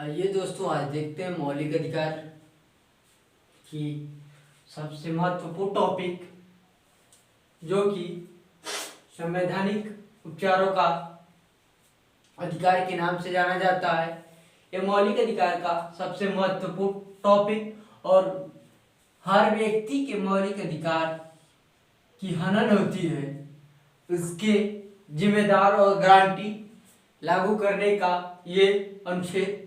आइए दोस्तों, आज देखते हैं मौलिक अधिकार की सबसे महत्वपूर्ण टॉपिक, जो कि संवैधानिक उपचारों का अधिकार के नाम से जाना जाता है। यह मौलिक अधिकार का सबसे महत्वपूर्ण टॉपिक और हर व्यक्ति के मौलिक अधिकार की हनन होती है, उसके जिम्मेदार और गारंटी लागू करने का ये अनुच्छेद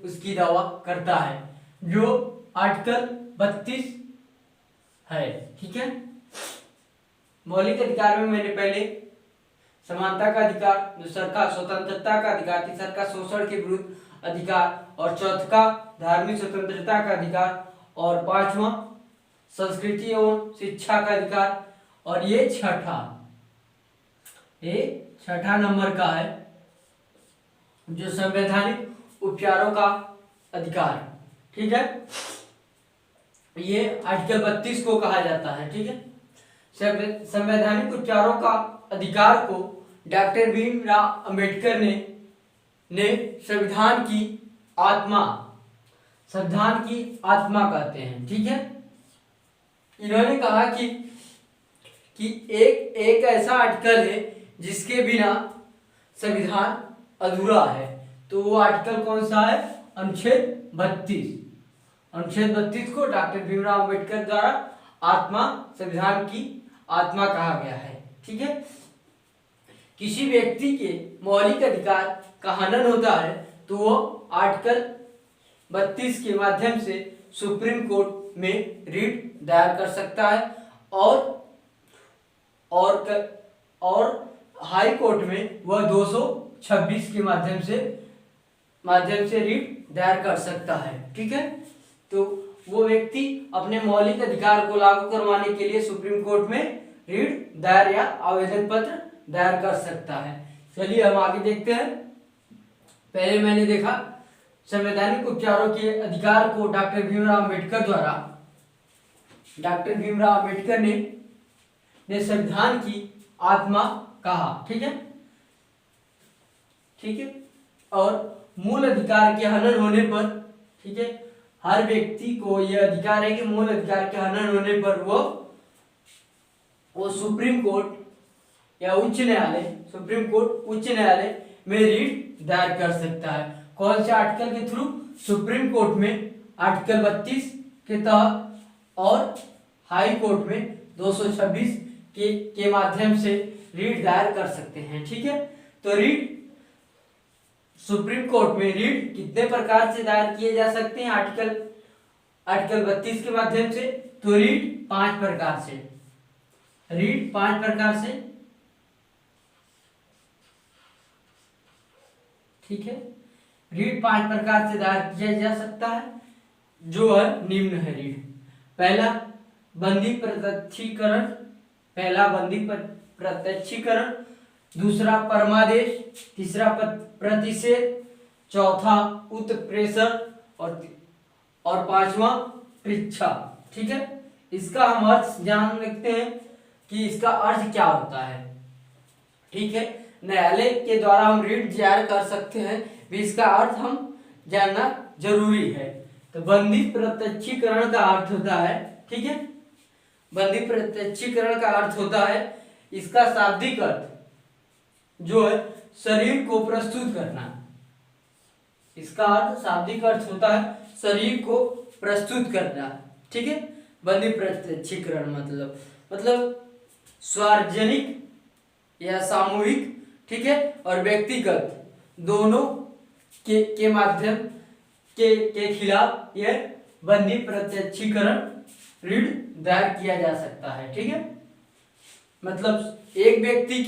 उसकी दावा करता है, जो आर्टिकल 32 है। ठीक है। मौलिक अधिकार में मैंने पहले समानता का अधिकार, दूसरा का स्वतंत्रता का अधिकार, तीसरा का शोषण के विरुद्ध अधिकार और चौथा का धार्मिक स्वतंत्रता का अधिकार और पांचवा संस्कृति एवं शिक्षा का अधिकार और ये छठा नंबर का है जो संवैधानिक उपचारों का अधिकार। ठीक है, ये आर्टिकल 32 को कहा जाता है। ठीक है। संवैधानिक उपचारों का अधिकार को डॉक्टर भीमराव अंबेडकर ने संविधान की आत्मा कहते हैं। ठीक है। इन्होंने कहा कि एक ऐसा आर्टिकल है जिसके बिना संविधान अधूरा है, तो वो आर्टिकल कौन सा है? अनुच्छेद 32। अनुच्छेद 32 को डॉक्टर भीमराव अंबेडकर द्वारा संविधान की आत्मा कहा गया है। ठीक है। किसी व्यक्ति के मौलिक अधिकार का हनन होता है तो वो आर्टिकल 32 के माध्यम से सुप्रीम कोर्ट में रिट दायर कर सकता है और हाई कोर्ट में वह 226 के माध्यम से रिट दायर कर सकता है। ठीक है। तो वो व्यक्ति अपने मौलिक अधिकार को लागू करवाने के लिए सुप्रीम कोर्ट में रिट दायर या आवेदन पत्र दायर कर सकता है। चलिए हम आगे देखते हैं। पहले मैंने देखा संवैधानिक उपचारों के अधिकार को डॉक्टर भीमराव अंबेडकर ने संविधान की आत्मा कहा। ठीक है। ठीक है। और मूल अधिकार के हनन होने पर, ठीक है, हर व्यक्ति को यह अधिकार है कि मूल अधिकार के हनन होने पर वो सुप्रीम कोर्ट या उच्च न्यायालय में रिट दायर कर सकता है। कौन से आर्टिकल के थ्रू? सुप्रीम कोर्ट में आर्टिकल 32 के तहत और हाई कोर्ट में 226 के माध्यम से रिट दायर कर सकते हैं। ठीक है। तो रिट सुप्रीम कोर्ट में रिट कितने प्रकार से दायर किए जा सकते हैं? आर्टिकल 32 के माध्यम से। तो रिट 5 प्रकार से, ठीक है, रीट 5 प्रकार से दायर किया जा सकता है, जो है निम्न है रीट। पहला बंदी प्रत्यक्षीकरण, दूसरा परमादेश, तीसरा प्रतिषेध, चौथा उत्प्रेषण और पांचवा परीक्षा। ठीक है। इसका हम अर्थ जान रखते हैं कि इसका अर्थ क्या होता है। ठीक है। न्यायालय के द्वारा हम रिट जारी कर सकते हैं, भी इसका अर्थ हम जानना जरूरी है। तो बंदी प्रत्यक्षीकरण का अर्थ होता है, ठीक है, बंदी प्रत्यक्षीकरण का अर्थ होता है, इसका शाब्दिक अर्थ जो है शरीर को प्रस्तुत करना। इसका अर्थ शाब्दिक अर्थ होता है शरीर को प्रस्तुत करना। ठीक है। बंदी प्रत्यक्षीकरण मतलब सार्वजनिक या सामूहिक, ठीक है, और व्यक्तिगत दोनों के माध्यम के खिलाफ यह बंदी प्रत्यक्षीकरण रिट दायर किया जा सकता है। ठीक है। मतलब एक व्यक्ति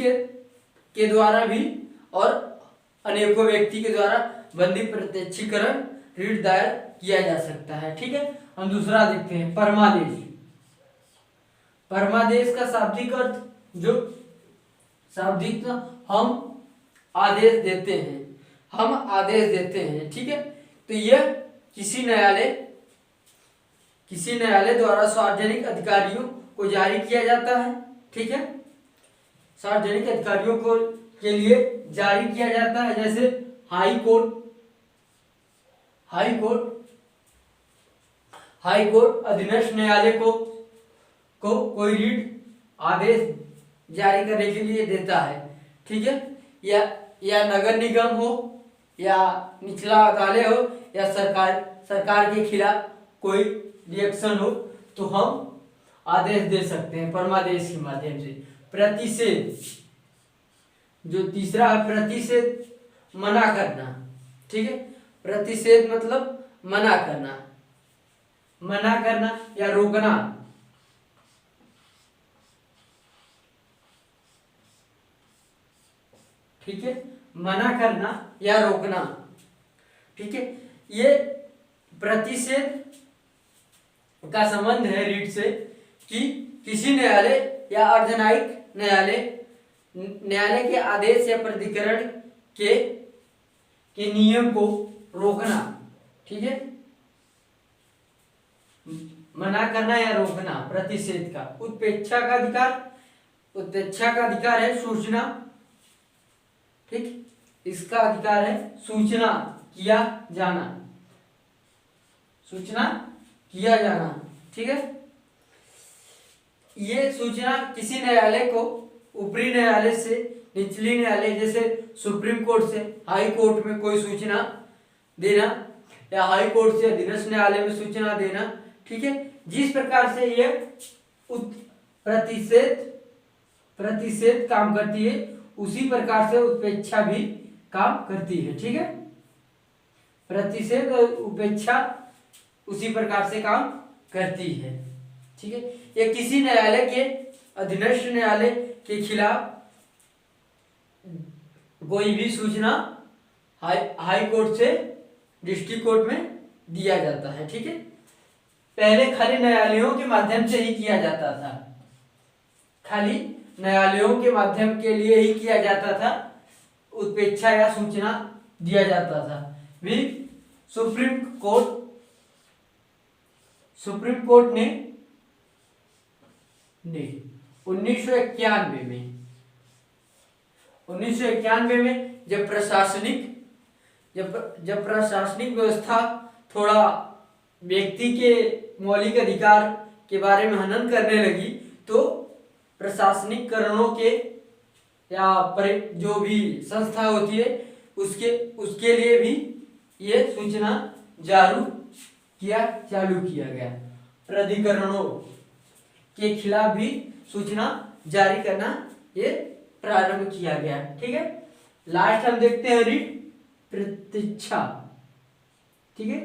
के द्वारा भी और अनेकों व्यक्ति के द्वारा बंदी प्रत्यक्षीकरण रिट दायर किया जा सकता है। ठीक है। हम दूसरा देखते हैं, परमादेश का शाब्दिक अर्थ, जो शाब्दिक हम आदेश देते हैं, ठीक है। तो यह किसी न्यायालय द्वारा सार्वजनिक अधिकारियों को जारी किया जाता है। ठीक है। सार्वजनिक अधिकारियों को के लिए जारी किया जाता है, जैसे हाई कोर्ट अधीनस्थ न्यायालय को कोई रीट आदेश जारी करने के लिए देता है, ठीक है। या नगर निगम हो या निचला अदालत हो या सरकार के खिलाफ कोई रिएक्शन हो तो हम आदेश दे सकते हैं परमादेश के माध्यम से। प्रतिषेध, जो तीसरा है प्रतिषेध, मना करना, ठीक है। प्रतिषेध मतलब मना करना या रोकना, ठीक है, मना करना या रोकना, ठीक है। ये प्रतिषेध का संबंध है रीट से कि किसी न्यायालय या अर्धन्यायिक न्यायालय के आदेश या प्राधिकरण के नियम को रोकना, ठीक है, मना करना या रोकना प्रतिषेध का। उत्प्रेक्षा का अधिकार है सूचना, ठीक, इसका अधिकार है सूचना किया जाना, ठीक है। ये सूचना किसी न्यायालय को ऊपरी न्यायालय से निचली न्यायालय जैसे सुप्रीम कोर्ट से हाई कोर्ट में कोई सूचना देना या हाई कोर्ट से अधीनस्थ न्यायालय में सूचना देना, ठीक है। जिस प्रकार से ये प्रतिषेध काम करती है उसी प्रकार से उत्प्रेक्षा भी काम करती है, ठीक है। प्रतिषेध और उपेक्षा उसी प्रकार से काम करती है, ठीक है। ये किसी न्यायालय के अधीनस्थ न्यायालय के खिलाफ कोई भी सूचना हाई कोर्ट से डिस्ट्रिक्ट कोर्ट में दिया जाता है, ठीक है। पहले खाली न्यायालयों के माध्यम से ही किया जाता था, खाली न्यायालयों के माध्यम के लिए ही किया जाता था, उत्प्रेक्षा या सूचना दिया जाता था। भी सुप्रीम कोर्ट ने 1991 में जब प्रशासनिक व्यवस्था थोड़ा व्यक्ति के मौलिक अधिकार के बारे में हनन करने लगी तो प्रशासनिक कारणों के या जो भी संस्था होती है उसके लिए भी ये सूचना चालू किया गया। प्राधिकरणों के खिलाफ भी सूचना जारी करना ये प्रारंभ किया गया, ठीक है। लास्ट हम देखते हैं रीट प्रतीक्षा, ठीक है,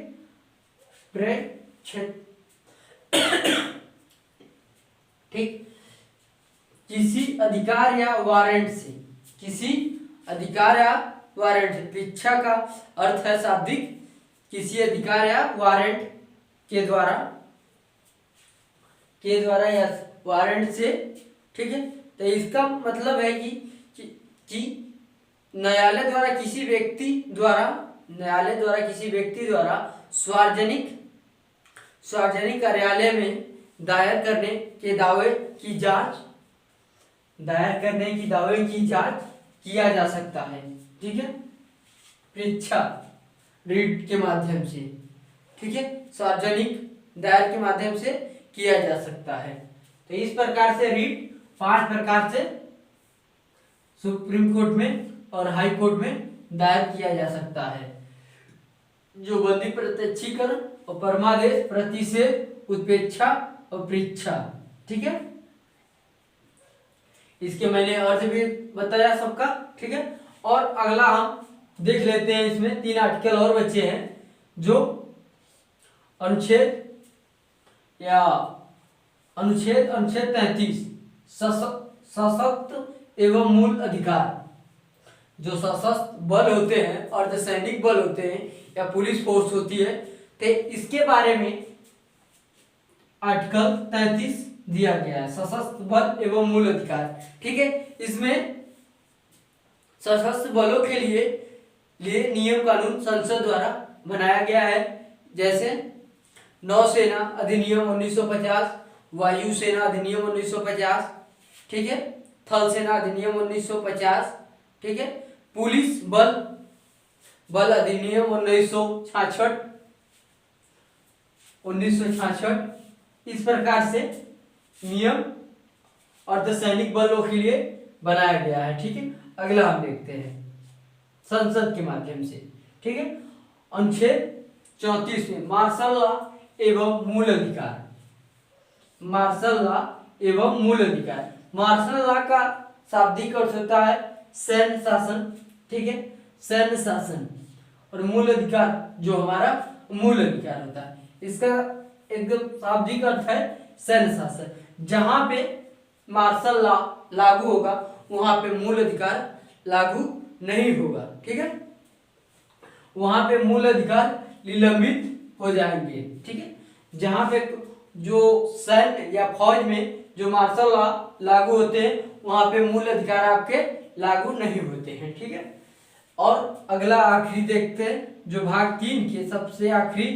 ठीक। किसी अधिकार या वारंट से परीक्षा का अर्थ है शाब्दिक किसी अधिकार या वारंट के द्वारा या वारंट से, ठीक है। तो इसका मतलब है कि न्यायालय द्वारा किसी व्यक्ति द्वारा सार्वजनिक कार्यालय में दायर करने के दावे की जांच किया जा सकता है, ठीक है, परीक्षा रीट के माध्यम से, ठीक है, सार्वजनिक दायर के माध्यम से किया जा सकता है। तो इस प्रकार से रीट 5 प्रकार से सुप्रीम कोर्ट में और हाई कोर्ट में दायर किया जा सकता है, जो बंदी प्रत्यक्षीकरण और परमादेश, प्रतिषेध, उत्प्रेक्षा और परीक्षा, ठीक है। इसके मैंने अर्थ भी बताया सबका, ठीक है। और अगला हम देख लेते हैं, इसमें 3 आर्टिकल और बचे हैं जो अनुच्छेद 33 सशक्त एवं मूल अधिकार। जो सशस्त्र बल होते हैं, अर्धसैनिक बल होते हैं या पुलिस फोर्स होती है, तो इसके बारे में आर्टिकल 33 दिया गया है, सशस्त्र बल एवं मूल अधिकार, ठीक है। इसमें सशस्त्र बलों के लिए नियम कानून संसद द्वारा बनाया गया है, जैसे नौसेना अधिनियम 1950, वायुसेना अधिनियम 1950, ठीक है, थल सेना अधिनियम 1950, ठीक है। पुलिस बल बल अधिनियम 1966 इस प्रकार से नियम अर्धसैनिक बलों के लिए बनाया गया है। ठीक है, अगला हम देखते हैं संसद के माध्यम से। ठीक है, अनुच्छेद 34 में मार्शल लॉ एवं मूल अधिकार। मार्शल लॉ एवं मूल अधिकार। मार्शल लॉ का शाब्दिक अर्थ होता है सैन्य शासन। ठीक है, सैन्य शासन। और मूल अधिकार जो हमारा मूल अधिकार होता है, इसका एकदम शाब्दिक अर्थ है सैन्य शासन। जहां पे मार्शल लॉ लागू होगा वहां पे मूल अधिकार लागू नहीं होगा। ठीक है, वहां पे मूल अधिकार निलंबित हो जाएंगे। ठीक है, जहां पे जो सैन्य या फौज में जो मार्शल लॉ लागू होते हैं वहां पे मूल अधिकार आपके लागू नहीं होते हैं। ठीक है, और अगला आखिरी देखते हैं जो भाग 3 के सबसे आखिरी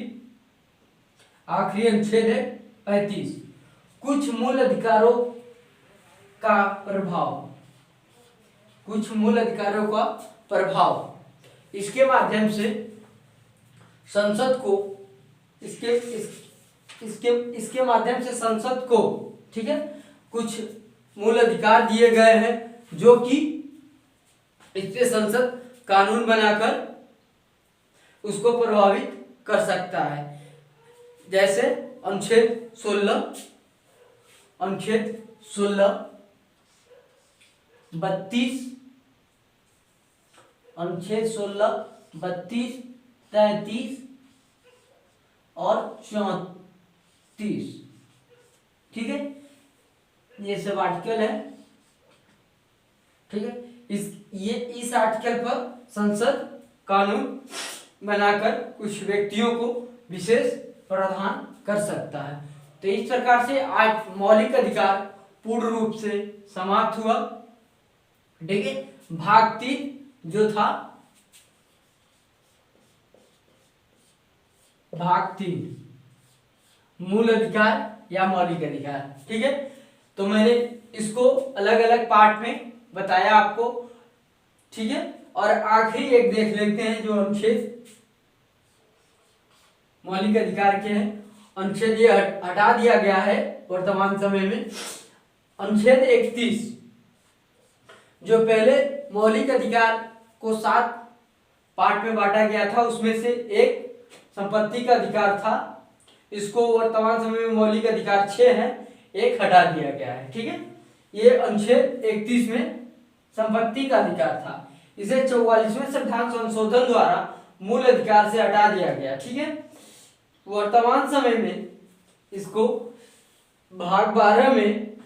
अनुच्छेद है 35। कुछ मूल अधिकारों का प्रभाव। कुछ मूल अधिकारों का प्रभाव। इसके माध्यम से संसद को इसके माध्यम से संसद को, ठीक है, कुछ मूल अधिकार दिए गए हैं जो कि इससे संसद कानून बनाकर उसको प्रभावित कर सकता है। जैसे अनुच्छेद 16, 32, अनुच्छेद 16, 32, 33 और 34। ठीक है, ये सब आर्टिकल है। ठीक है, इस आर्टिकल पर संसद कानून बनाकर कुछ व्यक्तियों को विशेष प्रावधान कर सकता है। तो इस प्रकार से आज मौलिक अधिकार पूर्ण रूप से समाप्त हुआ। ठीक है, भाग 3 जो था, भाग 3 मूल अधिकार या मौलिक अधिकार। ठीक है, तो मैंने इसको अलग अलग पार्ट में बताया आपको। ठीक है, और आखिरी एक देख लेते हैं जो अनुच्छेद मौलिक अधिकार के हैं। अनुच्छेद ये हटा दिया गया है वर्तमान समय में। अनुच्छेद 31 जो पहले मौलिक अधिकार को 7 पार्ट में बांटा गया था, उसमें से एक संपत्ति का अधिकार था। इसको वर्तमान समय में मौलिक अधिकार 6 है, एक हटा दिया गया है। ठीक है, ये अनुच्छेद 31 में संपत्ति का अधिकार था, इसे 44वें संविधान संशोधन द्वारा मूल अधिकार से हटा दिया गया। ठीक है, वर्तमान समय में इसको भाग 12 में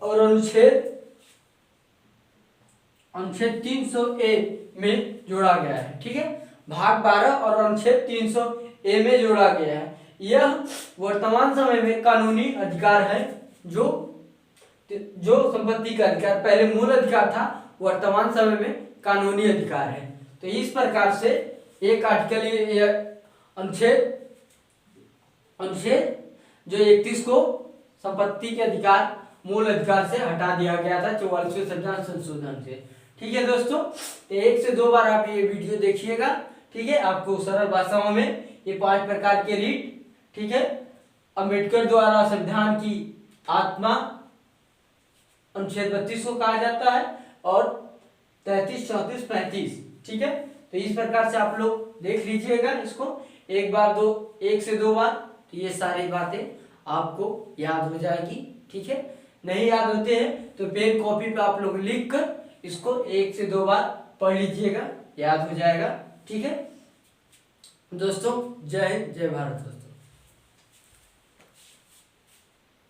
और अनुच्छेद 300A में जोड़ा गया है। ठीक है, भाग 12 और अनुच्छेद 300A में जोड़ा गया है। यह वर्तमान समय में कानूनी अधिकार है जो संपत्ति का अधिकार पहले मूल अधिकार था, वर्तमान समय में कानूनी अधिकार है। तो इस प्रकार से एक आर्टिकल अनुच्छेद जो 31 को संपत्ति के अधिकार मूल अधिकार से हटा दिया गया था 44वें संविधान संशोधन से। ठीक है दोस्तों, 1 से 2 बार आप ये वीडियो देखिएगा। ठीक है, आपको सरल भाषाओं में ये 5 प्रकार के रीट, ठीक है, अंबेडकर द्वारा संविधान की आत्मा अनुच्छेद 32 को कहा जाता है और 33, 34, 35। ठीक है, तो इस प्रकार से आप लोग देख लीजिएगा इसको 1 से 2 बार, तो ये सारी बातें आपको याद हो जाएगी। ठीक है, नहीं याद होते हैं तो पेन कॉपी पे आप लोग लिख कर इसको 1 से 2 बार पढ़ लीजिएगा, याद हो जाएगा। ठीक है दोस्तों, जय हिंद, जय भारत दोस्तों।